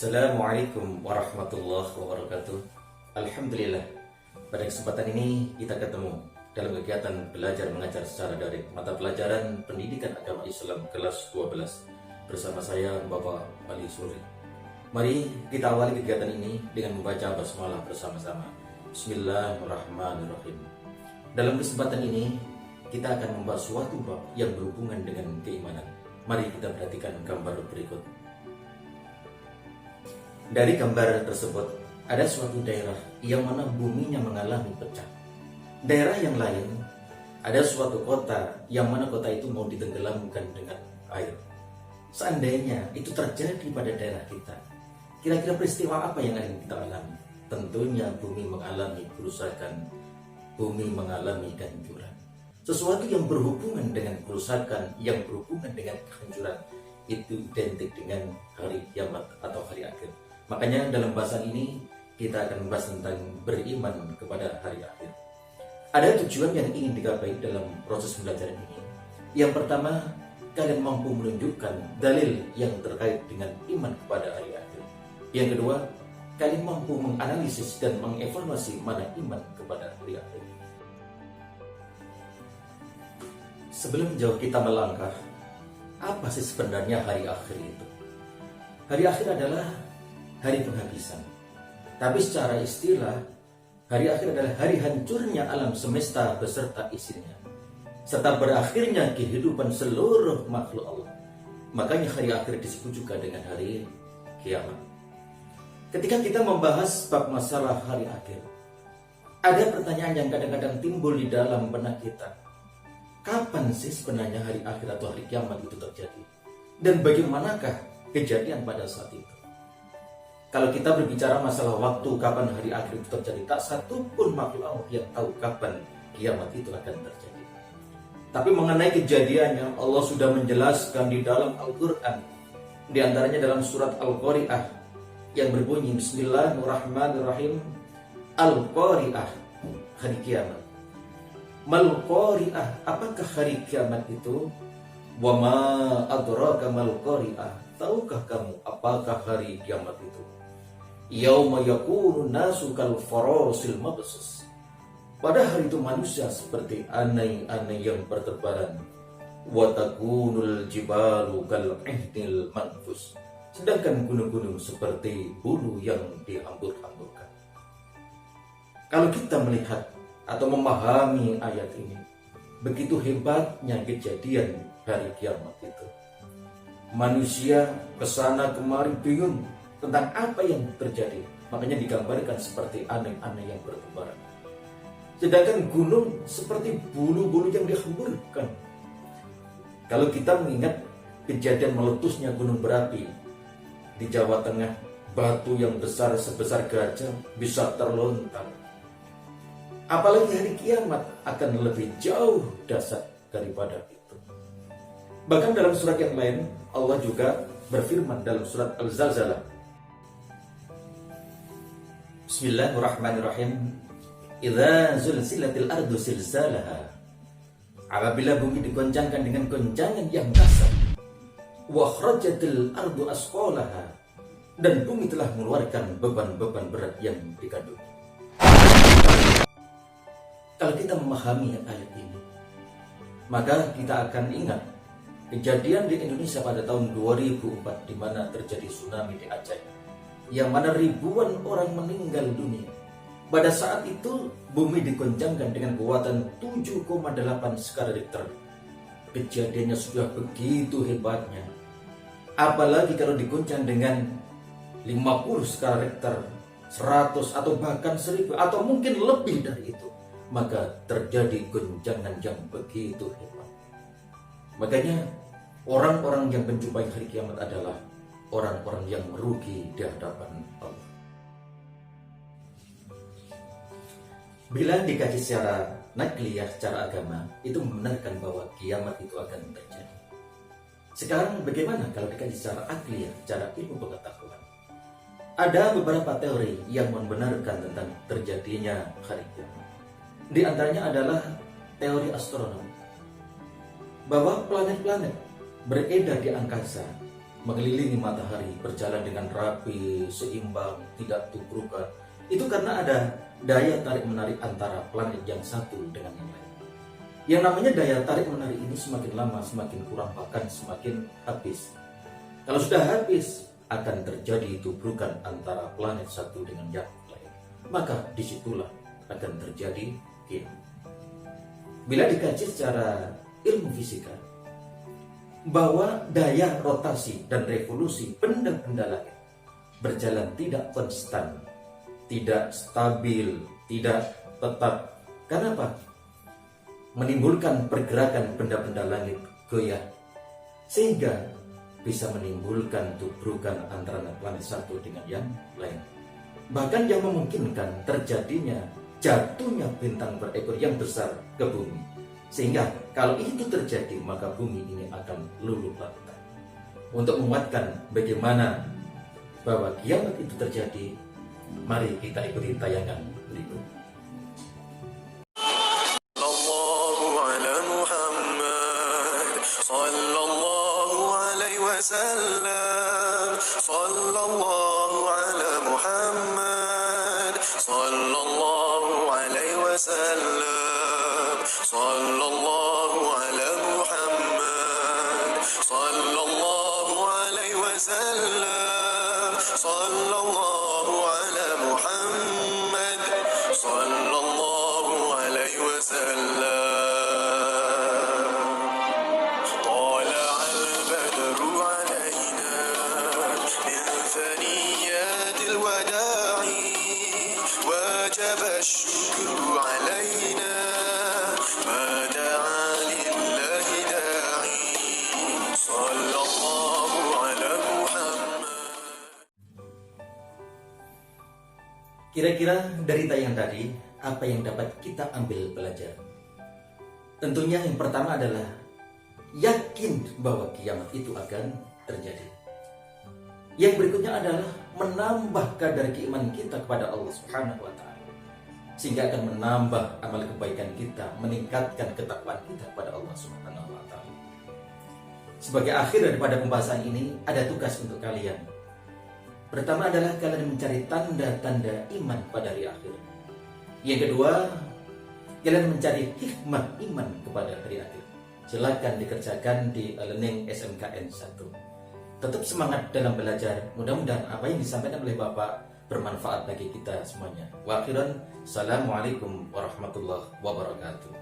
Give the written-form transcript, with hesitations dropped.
Assalamualaikum warahmatullahi wabarakatuh. Alhamdulillah, pada kesempatan ini kita ketemu dalam kegiatan belajar mengajar secara daring mata pelajaran Pendidikan Agama Islam kelas 12 bersama saya Bapak Ali Suri. Mari kita awali kegiatan ini dengan membaca basmalah bersama-sama. Bismillahirrahmanirrahim. Dalam kesempatan ini kita akan membahas suatu bab yang berhubungan dengan keimanan. Mari kita perhatikan gambar berikut. Dari gambar tersebut, ada suatu daerah yang mana buminya mengalami pecah. Daerah yang lain, ada suatu kota yang mana kota itu mau ditenggelamkan dengan air. Seandainya itu terjadi pada daerah kita, kira-kira peristiwa apa yang akan kita alami? Tentunya bumi mengalami kerusakan, bumi mengalami kehancuran. Sesuatu yang berhubungan dengan kerusakan, yang berhubungan dengan kehancuran, itu identik dengan hari kiamat atau hari akhir. Makanya dalam bahasan ini kita akan membahas tentang beriman kepada hari akhir. Ada tujuan yang ingin digapai dalam proses pembelajaran ini. Yang pertama, kalian mampu menunjukkan dalil yang terkait dengan iman kepada hari akhir. Yang kedua, kalian mampu menganalisis dan mengevaluasi mana iman kepada hari akhir. Sebelum jauh kita melangkah, apa sih sebenarnya hari akhir itu? Hari akhir adalah hari penghabisan. Tapi secara istilah, hari akhir adalah hari hancurnya alam semesta beserta isinya, serta berakhirnya kehidupan seluruh makhluk Allah. Makanya hari akhir disebut juga dengan hari kiamat. Ketika kita membahas bab masalah hari akhir, ada pertanyaan yang kadang-kadang timbul di dalam benak kita. Kapan sih sebenarnya hari akhir atau hari kiamat itu terjadi? Dan bagaimanakah kejadian pada saat itu? Kalau kita berbicara masalah waktu kapan hari akhir itu terjadi, tak satu pun makhluk Allah yang tahu kapan kiamat itu akan terjadi. Tapi mengenai kejadiannya, Allah sudah menjelaskan di dalam Al-Quran. Di antaranya dalam surat Al-Qari'ah yang berbunyi Bismillahirrahmanirrahim. Al-Qari'ah, hari kiamat. Mal-Qari'ah, apakah hari kiamat itu? Wa ma adraka mal-Qari'ah, tahukah kamu apakah hari kiamat itu? Yauma yakunu nasu kal farasil mabsus. Pada hari itu manusia seperti anai-anai yang berterbaran. Wa takunul jibalu kal ihnil manfus. Sedangkan gunung-gunung seperti bulu yang dihambur-hamburkan. Kalau kita melihat atau memahami ayat ini, begitu hebatnya kejadian hari kiamat itu. Manusia kesana kemari bingung tentang apa yang terjadi. Makanya digambarkan seperti aneh-aneh yang bertebaran. Sedangkan gunung seperti bulu-bulu yang dihamburkan. Kalau kita mengingat kejadian meletusnya gunung berapi di Jawa Tengah, batu yang besar sebesar gajah bisa terlontar. Apalagi hari kiamat akan lebih jauh dahsyat daripada itu. Bahkan dalam surat yang lain, Allah juga berfirman dalam surat Al-Zalzalah. Bismillahirrahmanirrahim. Idza zulzilatil ardu zilzalaha. Apabila bumi digoncangkan dengan goncangan yang dasar. Wa kharajatil ardu asqalaha. Dan bumi telah mengeluarkan beban-beban berat yang dikandung. Kalau kita memahami ayat ini, maka kita akan ingat kejadian di Indonesia pada tahun 2004 di mana terjadi tsunami di Aceh, yang mana ribuan orang meninggal dunia. Pada saat itu bumi digoncangkan dengan kekuatan 7,8 skala Richter. Kejadiannya sudah begitu hebatnya. Apalagi kalau digoncang dengan 50 skala Richter, 100 atau bahkan 1000 atau mungkin lebih dari itu, maka terjadi goncangan yang begitu hebat. Makanya orang-orang yang menjumpai hari kiamat adalah orang-orang yang merugi di hadapan Allah. Bila dikaji secara nakliyah, secara agama, itu membenarkan bahwa kiamat itu akan terjadi. Sekarang bagaimana kalau dikaji secara akliyah, secara ilmu pengetahuan? Ada beberapa teori yang membenarkan tentang terjadinya hari kiamat. Di antaranya adalah teori astronomi, bahwa planet-planet beredar di angkasa mengelilingi matahari, berjalan dengan rapi, seimbang, tidak tubrukan. Itu karena ada daya tarik-menarik antara planet yang satu dengan yang lain. Yang namanya daya tarik-menarik ini semakin lama semakin kurang, bahkan semakin habis. Kalau sudah habis, akan terjadi tubrukan antara planet satu dengan yang lain. Maka disitulah akan terjadi kiamat. Bila dikaji secara ilmu fisika, bahwa daya rotasi dan revolusi benda-benda langit berjalan tidak konstan, tidak stabil, tidak tetap. Kenapa? Menimbulkan pergerakan benda-benda langit goyah, sehingga bisa menimbulkan tubrukan antara planet satu dengan yang lain. Bahkan yang memungkinkan terjadinya jatuhnya bintang berekor yang besar ke bumi. Sehingga kalau itu terjadi, maka bumi ini akan luluh lantak. Untuk menguatkan bagaimana bahwa kiamat itu terjadi, mari kita ikuti tayangan berikut. Kira-kira dari tayangan tadi, apa yang dapat kita ambil belajar? Tentunya yang pertama adalah yakin bahwa kiamat itu akan terjadi. Yang berikutnya adalah menambah kadar keimanan kita kepada Allah Subhanahu wa Ta'ala, sehingga akan menambah amal kebaikan kita, meningkatkan ketakwaan kita kepada Allah Subhanahu wa Ta'ala. Sebagai akhir daripada pembahasan ini, ada tugas untuk kalian. Pertama adalah kalian mencari tanda-tanda iman pada hari akhir. Yang kedua, kalian mencari hikmah iman kepada hari akhir. Silakan dikerjakan di Learning SMKN 1. Tetap semangat dalam belajar. Mudah-mudahan apa yang disampaikan oleh Bapak bermanfaat bagi kita semuanya. Wa akhiran, assalamualaikum warahmatullahi wabarakatuh.